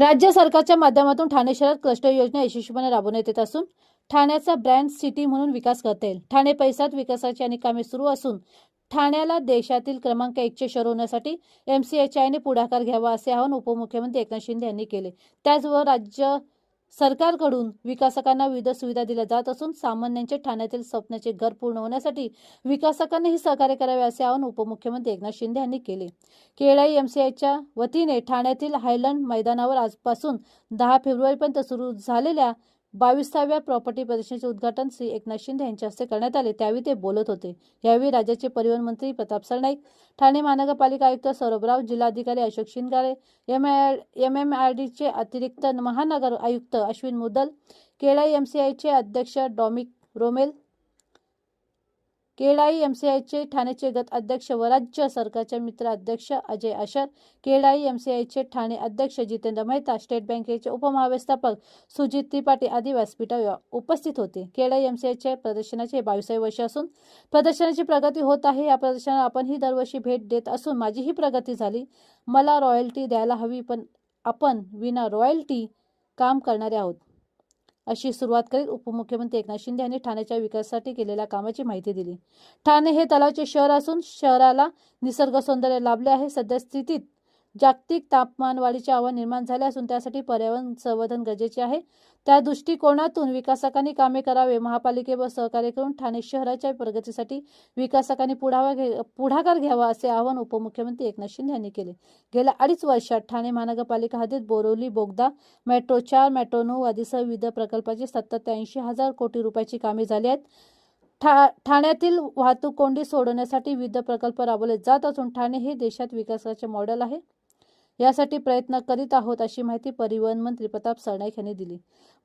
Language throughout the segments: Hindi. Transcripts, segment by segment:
राज्य सरकारच्या माध्यमातून ठाणे शहरात क्लस्टर योजना यशस्वीपणे राबवण्यात येत असून ठाण्याचा ब्रँड सिटी म्हणून विकास करता येईल। ठाणे परिसरात विकासाची अनेक कामे सुरू असून ठाण्याला देशातील क्रमांक 1 चे शहर होण्यासाठी MCHI पुढाकार घ्यावा असे आवाहन उपमुख्यमंत्री एकनाथ शिंदे यांनी केले। त्याचबरोबर राज्य सरकारकडून विकासकांना विविध सुविधा दिल्या जात असून सामान्यांचे ठाण्यातील स्वप्नाचे घर पूर्ण होण्यासाठी विकासकांनीही सहकार्य करावे असे आवाहन उपमुख्यमंत्री एकनाथ शिंदे यांनी केले। केळाई MCIच्या वतीने ठाण्यातील हायलँड मैदानावर आजपासून 10 फेब्रुवारीपर्यंत सुरू झालेल्या 22व्या प्रॉपर्टी प्रदर्शनाचे उद्घाटन श्री एकनाथ शिंदे यांच्या हस्ते करण्यात आले। त्यावेळी ते बोलत होते। यावेळी राज्याचे परिवहन मंत्री प्रताप सरनाईक, ठाणे महानगरपालिका आयुक्त सौरभ राव, जिल्हाधिकारी अशोक शिंगारे, MMRDचे अतिरिक्त महानगर आयुक्त अश्विन मुदल, केळाई MCIचे अध्यक्ष डॉमिक रोमेल, केळाई MCIचे ठाणेचे गट अध्यक्ष व राज्य सरकारचे मित्र अध्यक्ष अजय आशर, केळाई MCIचे ठाणे अध्यक्ष जितेंद्र मेहता, स्टेट बँकेचे उपमहाव्यवस्थापक सुजित त्रिपाठी आदी व्यासपीठावर उपस्थित होते। केळाई MCIच्या प्रदर्शनाचे 22वे वर्ष असून प्रदर्शनाची प्रगती होत आहे। या प्रदर्शनाला आपणही दरवर्षी भेट देत असून माझीही प्रगती झाली। मला रॉयल्टी द्यायला हवी, पण आपण विना रॉयल्टी काम करणारे आहोत, अशी सुरुवात करीत उपमुख्यमंत्री एकनाथ शिंदे यांनी ठाण्याच्या विकासासाठी केलेल्या कामाची माहिती दिली। ठाणे हे तलावाचे शहर असून शहराला निसर्ग सौंदर्य लाभले आहे। सध्या स्थितीत जागतिक तापमानवाढीचे आव्हान निर्माण झाले असून त्यासाठी पर्यावरण संवर्धन गरजेचे आहे। त्या दृष्टिकोनातून विकासकांनी कामे करावे। महापालिकेवर सहकार्य करून ठाणे शहराच्या प्रगतीसाठी विकासकांनी पुढाकार घ्यावा असे आवाहन उपमुख्यमंत्री एकनाथ शिंदे यांनी केले। गेल्या 2.5 वर्षात ठाणे महानगरपालिका हद्दीत बोरिवली बोगदा, मेट्रो 4, मेट्रो 9 आदीसह विविध प्रकल्पाची 70 ते 80,000 कोटी रुपयाची कामे झाली आहेत। ठाण्यातील वाहतूक कोंडी सोडवण्यासाठी विविध प्रकल्प राबवले जात असून ठाणे हे देशात विकासाचे मॉडेल आहे। यासाठी प्रयत्न करीत आहोत, अशी माहिती परिवहन मंत्री प्रताप सरनाईक यांनी दिली।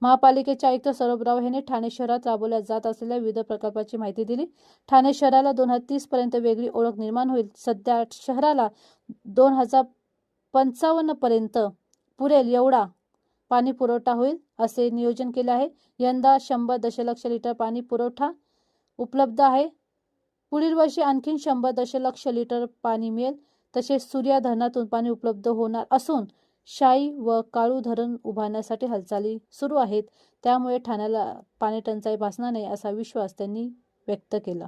महापालिकेचे आयुक्त सौरभ राव यांनी ठाणे शहरात राबवल्या जात असलेल्या विविध प्रकल्पाची माहिती दिली। ठाणे शहराला 2030 पर्यंत वेगळी ओळख निर्माण होईल। सध्या शहराला 2055 पर्यंत पुरेल एवढा पाणी पुरवठा होईल असे नियोजन केले आहे। यंदा 100 दशलक्ष लिटर पाणी पुरवठा उपलब्ध आहे। पुढील वर्षी आणखी 100 दशलक्ष लिटर पाणी मिळेल। तसेच सूर्या धरणातून पाणी उपलब्ध होणार असून शाई व काळू धरण उभारण्यासाठी हालचाली सुरू आहेत। त्यामुळे ठाण्याला पाणी टंचाई भासणार नाही असा विश्वास त्यांनी व्यक्त केला।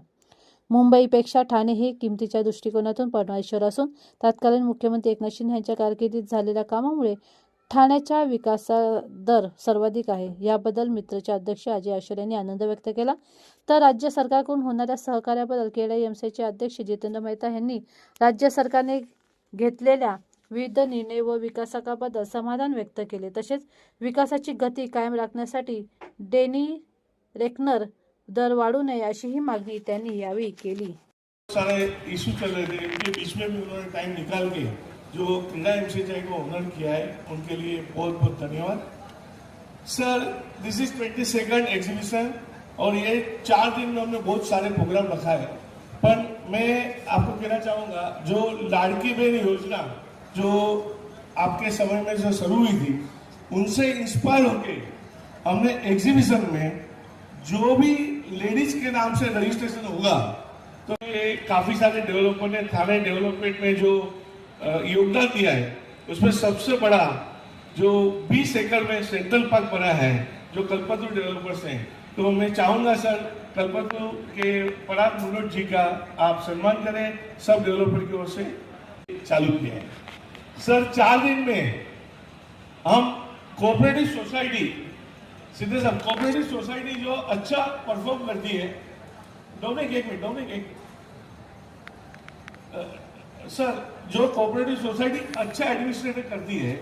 मुंबईपेक्षा ठाणे हे किमतीच्या दृष्टिकोनातून परवडणारे शहर असून तत्कालीन मुख्यमंत्री एकनाथ शिंदे यांच्या कारकिर्दीत झालेल्या कामामुळे ठाण्याच्या विकासदर सर्वाधिक आहे। याबद्दल मित्रचे अध्यक्ष अजय आशर यांनी आनंद व्यक्त केला। तर राज्य सरकारकडून होणाऱ्या सहकार्याबद्दल केळाई MCIचे अध्यक्ष जितेंद्र मेहता यांनी राज्य सरकारने घेतलेल्या विविध निर्णय व विकासाबद्दल समाधान व्यक्त केले। तसेच विकासाची गती कायम राखण्यासाठी डेनी रेकनर दर वाढू नये अशीही मागणी त्यांनी यावेळी केली। सारे इशू चल रहे थे, इनके बीच में भी उन्होंने टाइम निकाल के जो क्रीडा MCI को ऑनर किया है, उनके लिए बहुत बहुत धन्यवाद। Sir, this is 22nd exhibition और ये 4 दिन में हमने बहुत सारे प्रोग्राम रखा है। पर मैं आपको कहना चाहूँगा, जो लाड़की बहन योजना जो आपके समय में जो शुरू हुई थी, उनसे इंस्पायर होके हमने एग्जीबिशन में जो भी लेडीज के नाम से रजिस्ट्रेशन होगा, तो ये काफ़ी सारे डेवलपर ने थाने डेवलपमेंट में जो योगदान दिया है, उसमें सबसे बड़ा जो 20 एकड़ में सेंट्रल पार्क बना है, जो कल्पतरू डेवलपर्स हैं, तो मैं चाहूँगा सर, कल्पतरू के पराग मुनोट जी का आप सम्मान करें। सब डेवलपर की ओर से चालू किया है। सर, 4 दिन में हम कोऑपरेटिव सोसाइटी, सीधे सब कोऑपरेटिव सोसाइटी जो अच्छा परफॉर्म करती है, डोमिनिक सर, जो कोऑपरेटिव सोसाइटी अच्छा एडमिनिस्ट्रेट करती है,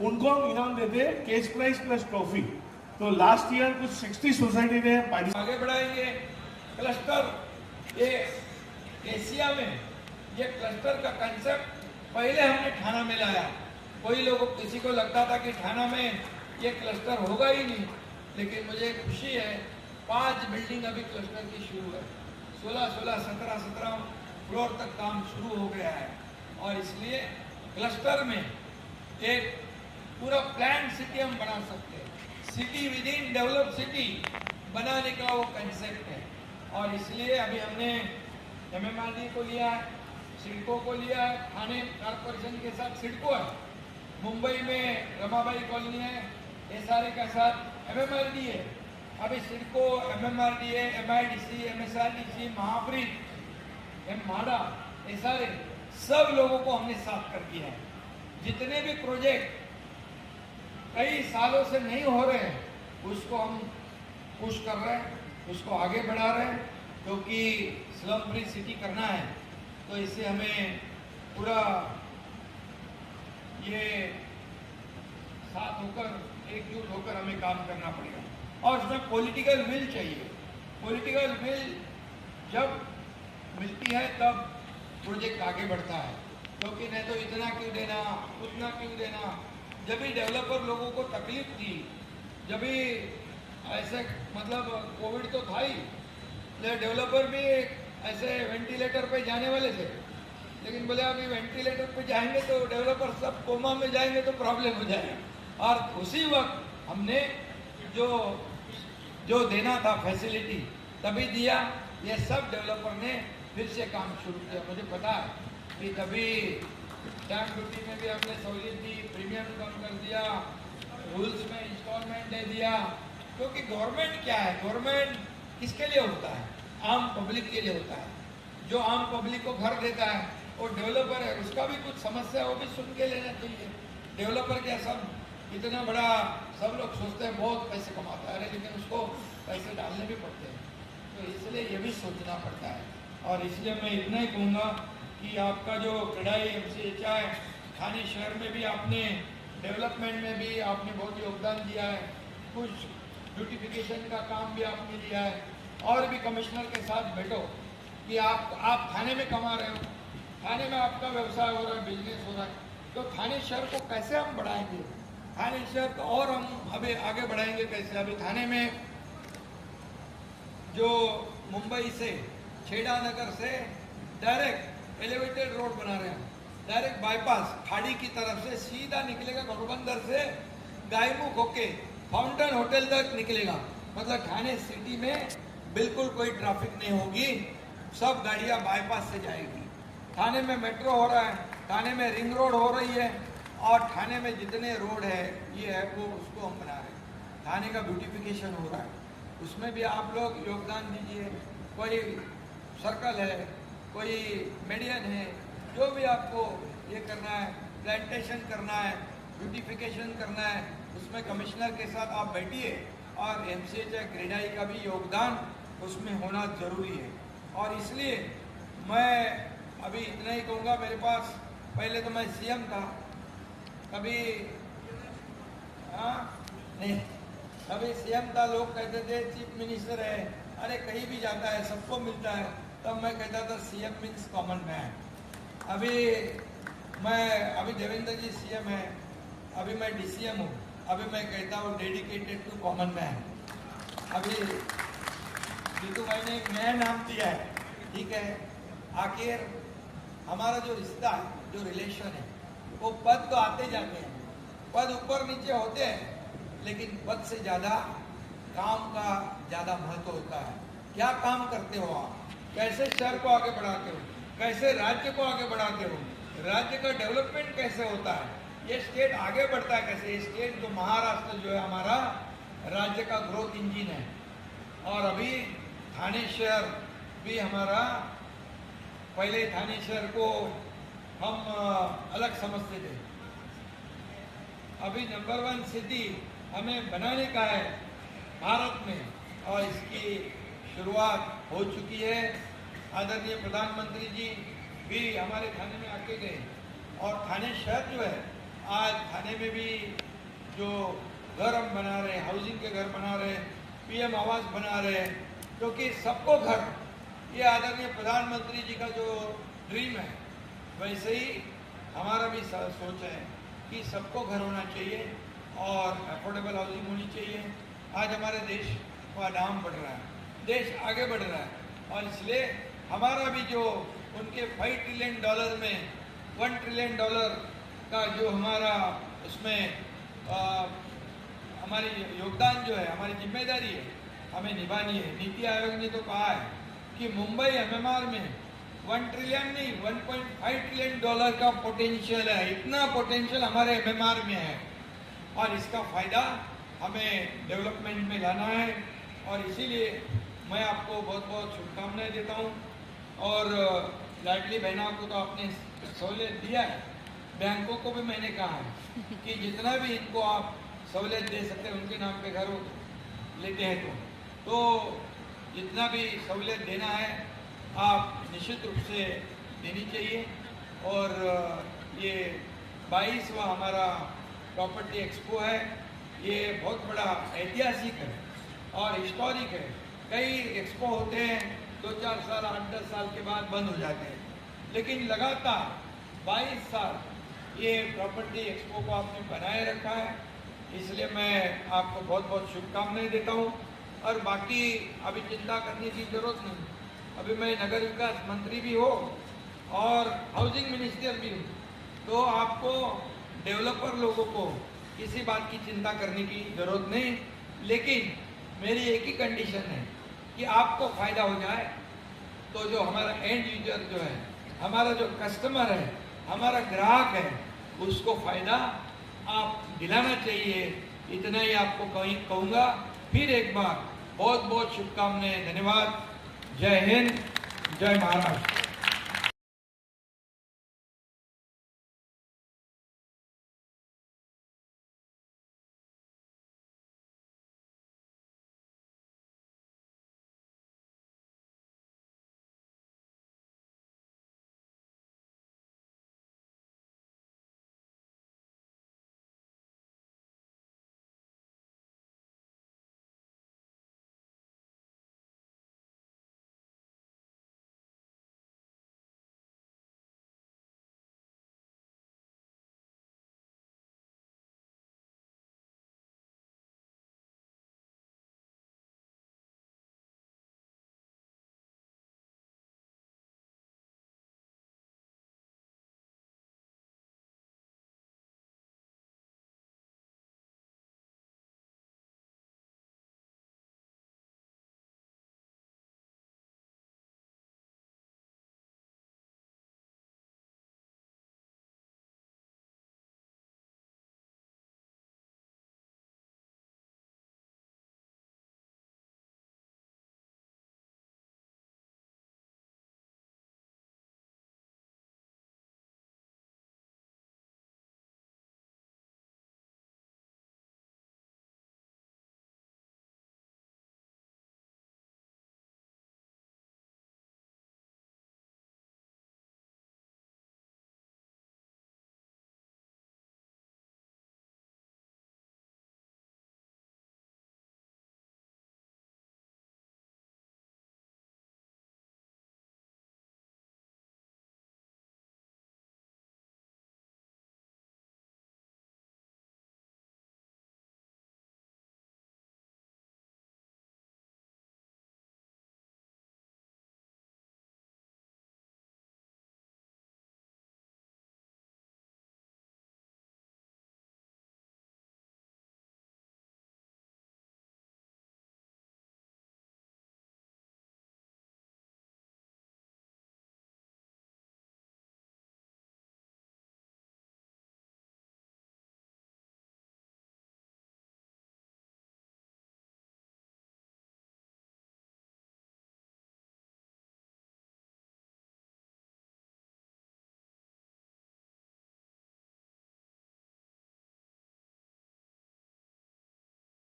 उनको हम इनाम देते हैं, कैश प्राइस प्लस ट्रॉफी। तो लास्ट ईयर कुछ 60 सोसाइटी ने आगे बढ़ाएंगे। क्लस्टर, ये एशिया में ये क्लस्टर का कंसेप्ट पहले हमने ठाणा में लाया। किसी को लगता था कि ठाणा में ये क्लस्टर होगा ही नहीं, लेकिन मुझे खुशी है 5 बिल्डिंग अभी क्लस्टर की शुरू है। 16, 17 फ्लोर तक काम शुरू हो गया है। और इसलिए क्लस्टर में एक पूरा प्लान सिटी हम बना सकते हैं। City with in develop city बनाने का वो कंसेप्ट है। और इसलिए अभी हमने MMRD को लिया है, सिडको को लिया है, ठाणे कॉर्पोरेशन के साथ सिडको है, मुंबई में रमाबाई कॉलोनी है, SRA का साथ MMRD है। अभी CIDCO, MMRDA, MIDC, MSRDC, महाब्रिज, MHADA, SRA, सब लोगों को हमने साथ कर दिया है। जितने भी प्रोजेक्ट कई सालों से नहीं हो रहे हैं उसको हम पुश कर रहे हैं, उसको आगे बढ़ा रहे हैं, क्योंकि स्लम फ्री सिटी करना है तो इससे हमें पूरा ये साथ होकर, एकजुट होकर हमें काम करना पड़ेगा। और उसमें पॉलिटिकल विल चाहिए। पॉलिटिकल विल जब मिलती है तब प्रोजेक्ट आगे बढ़ता है, क्योंकि नहीं तो इतना क्यों देना, उतना क्यों देना। जब भी डेवलपर लोगों को तकलीफ थी, जब भी ऐसे मतलब कोविड तो था ही, डेवलपर भी ऐसे वेंटिलेटर पे जाने वाले थे, लेकिन बोले अभी वेंटिलेटर पे जाएंगे तो डेवलपर सब कोमा में जाएंगे तो प्रॉब्लम हो जाएगा। और उसी वक्त हमने जो देना था फैसिलिटी तभी दिया। ये सब डेवलपर ने फिर से काम शुरू किया। मुझे पता है कि तभी स्टैम्प ड्यूटी में भी हमने सहूलियत दी, प्रीमियम कम कर दिया, रूल्स में इंस्टॉलमेंट दे दिया। क्योंकि गवर्नमेंट क्या है, गवर्नमेंट किसके लिए होता है? आम पब्लिक के लिए होता है। जो आम पब्लिक को घर देता है वो डेवलपर है, उसका भी कुछ समस्या है वो भी सुन के लेना चाहिए। डेवलपर क्या सब इतना बड़ा, सब लोग सोचते हैं बहुत पैसे कमाता है, लेकिन उसको पैसे डालने भी पड़ते हैं, तो इसलिए ये भी सोचना पड़ता है। और इसलिए मैं इतना ही कहूँगा कि आपका जो क्रेडाई MCHI थाने शहर में भी आपने डेवलपमेंट में भी आपने बहुत योगदान दिया है, कुछ ब्यूटिफिकेशन का काम भी आपने दिया है। और भी कमिश्नर के साथ बैठो कि आप थाने में कमा रहे हो, थाने में आपका व्यवसाय हो रहा है, बिजनेस हो रहा है, तो थाने शहर को कैसे हम बढ़ाएंगे, थाने शहर को और हम अभी आगे बढ़ाएंगे कैसे। अभी थाने में जो मुंबई से छेड़ा नगर से डायरेक्ट एलिवेटेड रोड बना रहे हैं, डायरेक्ट बाईपास खाड़ी की तरफ से सीधा निकलेगा, घोड़बंदर से गायमुख होके फाउंटेन होटल तक निकलेगा। मतलब थाने सिटी में बिल्कुल कोई ट्रैफिक नहीं होगी, सब गाड़ियां बाईपास से जाएगी। थाने में मेट्रो हो रहा है, थाने में रिंग रोड हो रही है, और थाने में जितने रोड है ये है वो उसको हम बना रहे हैं। थाने का ब्यूटिफिकेशन हो रहा है, उसमें भी आप लोग योगदान दीजिए। कोई सर्कल है, कोई मेडियन है, जो भी आपको ये करना है, प्लांटेशन करना है, ब्यूटिफिकेशन करना है, उसमें कमिश्नर के साथ आप बैठिए। और MCHI क्रेडाई का भी योगदान उसमें होना ज़रूरी है। और इसलिए मैं अभी इतना ही कहूँगा, मेरे पास पहले तो मैं CM था, कभी नहीं, अभी CM था, लोग कहते थे चीफ मिनिस्टर है, अरे कहीं भी जाता है सबको मिलता है, तब मैं कहता था CM मीन्स कॉमन मैन। अभी देवेंद्र जी CM है, अभी मैं DCM हूँ, अभी मैं कहता हूँ डेडिकेटेड टू कॉमन मैन। अभी जीतू भाई ने एक नया नाम दिया है, ठीक है। आखिर हमारा जो रिश्ता है, जो रिलेशन है, वो पद तो आते जाते हैं, पद ऊपर नीचे होते हैं, लेकिन पद से ज़्यादा काम का ज़्यादा महत्व होता है। क्या काम करते हो आप, कैसे शहर को आगे बढ़ाते हो, कैसे राज्य को आगे बढ़ाते हो, राज्य का डेवलपमेंट कैसे होता है, ये स्टेट आगे बढ़ता है कैसे। ये स्टेट जो महाराष्ट्र जो है हमारा राज्य का ग्रोथ इंजिन है। और अभी थाने शहर भी हमारा, पहले थाने शहर को हम अलग समझते थे, अभी नंबर 1 सिटी हमें बनाने का है भारत में, और इसकी शुरुआत हो चुकी है। आदरणीय प्रधानमंत्री जी भी हमारे थाने में आके गए, और थाने शहर जो है, आज थाने में भी जो घर हम बना रहे हैं, हाउसिंग के घर बना रहे हैं, PM आवास बना रहे हैं, क्योंकि सबको घर, ये आदरणीय प्रधानमंत्री जी का जो ड्रीम है, वैसे ही हमारा भी सोच है कि सबको घर होना चाहिए और अफोर्डेबल हाउसिंग होनी चाहिए। आज हमारे देश का नाम बढ़ रहा है, देश आगे बढ़ रहा है, और इसलिए हमारा भी जो उनके $5 ट्रिलियन में $1 ट्रिलियन का जो हमारा उसमें हमारी योगदान जो है, हमारी जिम्मेदारी है, हमें निभानी है। नीति आयोग ने तो कहा है कि मुंबई MMR में 1 ट्रिलियन नहीं, $1.5 ट्रिलियन का पोटेंशियल है। इतना पोटेंशियल हमारे एमएमआर में है और इसका फायदा हमें डेवलपमेंट में लाना है। और इसीलिए मैं आपको बहुत बहुत शुभकामनाएं देता हूं। और लाडली बहनों को तो आपने सहूलियत दिया है, बैंकों को भी मैंने कहा है कि जितना भी इनको आप सहूलियत दे सकते हैं, उनके नाम पे घर लेते हैं तो जितना भी सहूलियत देना है आप निश्चित रूप से देनी चाहिए। और ये 22वां हमारा प्रॉपर्टी एक्सपो है, ये बहुत बड़ा ऐतिहासिक है और हिस्टोरिक है। कई एक्सपो होते हैं 2-4 साल 8-10 साल के बाद बंद हो जाते हैं, लेकिन लगातार 22 साल ये प्रॉपर्टी एक्सपो को आपने बनाए रखा है। इसलिए मैं आपको बहुत बहुत शुभकामनाएं देता हूँ। और बाकी अभी चिंता करने की जरूरत नहीं। अभी मैं नगर विकास मंत्री भी हो और हाउसिंग मिनिस्टर भी हूँ, तो आपको डेवलपर लोगों को किसी बात की चिंता करने की जरूरत नहीं। लेकिन मेरी एक ही कंडीशन है कि आपको फायदा हो जाए। तो जो हमारा एंड यूजर जो है, हमारा जो कस्टमर है, हमारा ग्राहक है, उसको फायदा आप दिलाना चाहिए। इतना ही आपको कहूँगा। फिर एक बार बहुत बहुत शुभकामनाएं, धन्यवाद। जय हिंद, जय महाराष्ट्र।